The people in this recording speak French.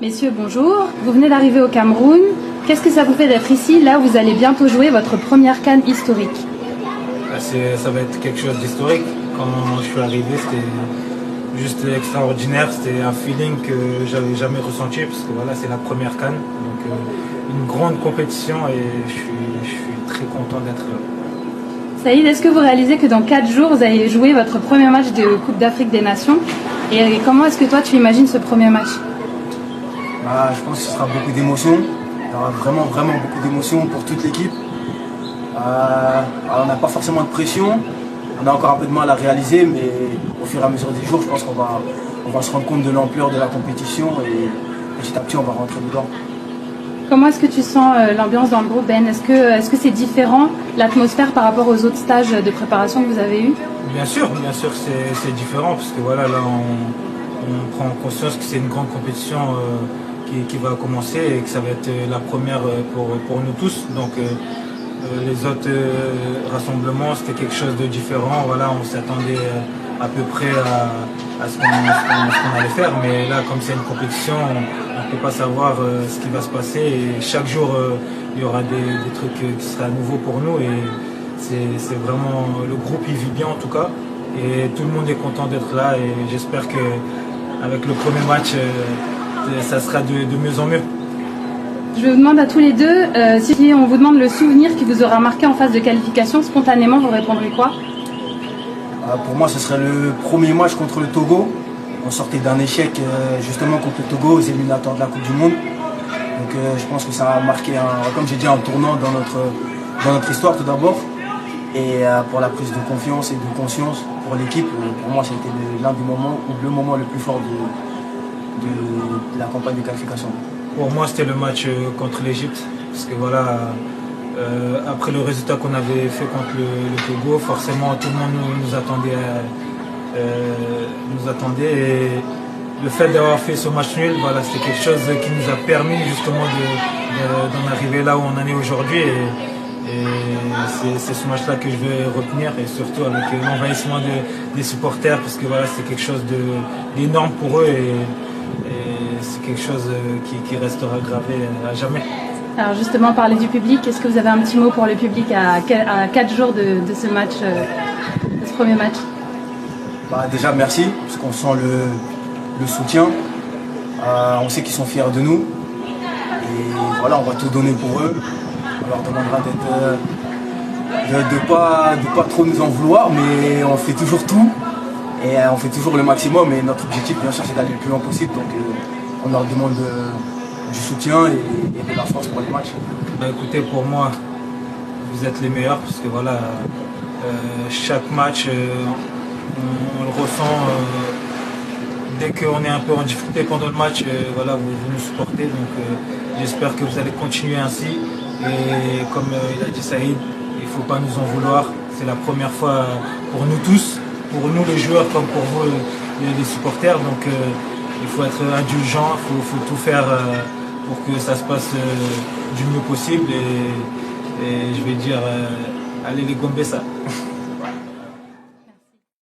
Messieurs, bonjour. Vous venez d'arriver au Cameroun. Qu'est-ce que ça vous fait d'être ici, là où vous allez bientôt jouer votre première CAN historique? Ça va être quelque chose d'historique. Quand je suis arrivé, c'était juste extraordinaire. C'était un feeling que j'avais jamais ressenti parce que voilà, c'est la première CAN. Donc une grande compétition et je suis très content d'être là. Saïd, est-ce que vous réalisez que dans 4 jours, vous allez jouer votre premier match de Coupe d'Afrique des Nations? Et comment est-ce que toi, tu imagines ce premier match? Je pense que ce sera beaucoup d'émotions. Il y aura vraiment beaucoup d'émotions pour toute l'équipe. On n'a pas forcément de pression. On a encore un peu de mal à réaliser, mais au fur et à mesure des jours, je pense qu'on va se rendre compte de l'ampleur de la compétition et petit à petit, on va rentrer dedans. Comment est-ce que tu sens l'ambiance dans le groupe, Ben? Est-ce que c'est différent, l'atmosphère, par rapport aux autres stages de préparation que vous avez eus? Bien sûr, c'est différent parce que voilà, là, on prend conscience que c'est une grande compétition qui va commencer et que ça va être la première pour nous tous. Donc les autres rassemblements, c'était quelque chose de différent. Voilà, on s'attendait à peu près à ce qu'on allait faire, mais là, comme c'est une compétition, on ne peut pas savoir ce qui va se passer. Et chaque jour, il y aura des trucs qui seraient nouveaux pour nous. Et c'est vraiment, le groupe il vit bien en tout cas. Et tout le monde est content d'être là. Et j'espère qu'avec le premier match, ça sera de mieux en mieux. Je vous demande à tous les deux, si on vous demande le souvenir qui vous aura marqué en phase de qualification, spontanément, vous répondrez quoi? Pour moi, ce serait le premier match contre le Togo. On sortait d'un échec justement contre le Togo aux éliminatoires de la Coupe du Monde. Donc je pense que ça a marqué, comme j'ai dit, un tournant dans notre histoire tout d'abord. Et pour la prise de confiance et de conscience pour l'équipe, pour moi, c'était l'un des moments, ou le moment le plus fort de la campagne de qualification. Pour moi, c'était le match contre l'Égypte, parce que voilà, après le résultat qu'on avait fait contre le Togo, forcément tout le monde nous attendait. Et le fait d'avoir fait ce match nul, voilà, c'était quelque chose qui nous a permis justement d'en arriver là où on en est aujourd'hui. Et c'est ce match-là que je vais retenir, et surtout avec l'envahissement des supporters, parce que voilà, c'est quelque chose d'énorme pour eux. Et c'est quelque chose qui restera gravé à jamais. Alors justement, parler du public, est-ce que vous avez un petit mot pour le public à 4 jours de ce match, de ce premier match? Déjà merci, parce qu'on sent le soutien. On sait qu'ils sont fiers de nous. Et voilà, on va tout donner pour eux. On leur demandera de pas trop nous en vouloir, mais on fait toujours tout. Et on fait toujours le maximum. Et notre objectif, bien sûr, c'est d'aller le plus loin possible. Donc on leur demande du soutien et de la force pour les matchs. Écoutez, pour moi, vous êtes les meilleurs, parce que voilà, chaque match, on le ressent. Dès qu'on est un peu en difficulté pendant le match, voilà, vous nous supportez. Donc j'espère que vous allez continuer ainsi. Et comme il a dit Saïd, il ne faut pas nous en vouloir. C'est la première fois pour nous tous, pour nous les joueurs comme pour vous les supporters. Donc il faut être indulgent, il faut tout faire pour que ça se passe du mieux possible. Et je vais dire, allez les Gombessa.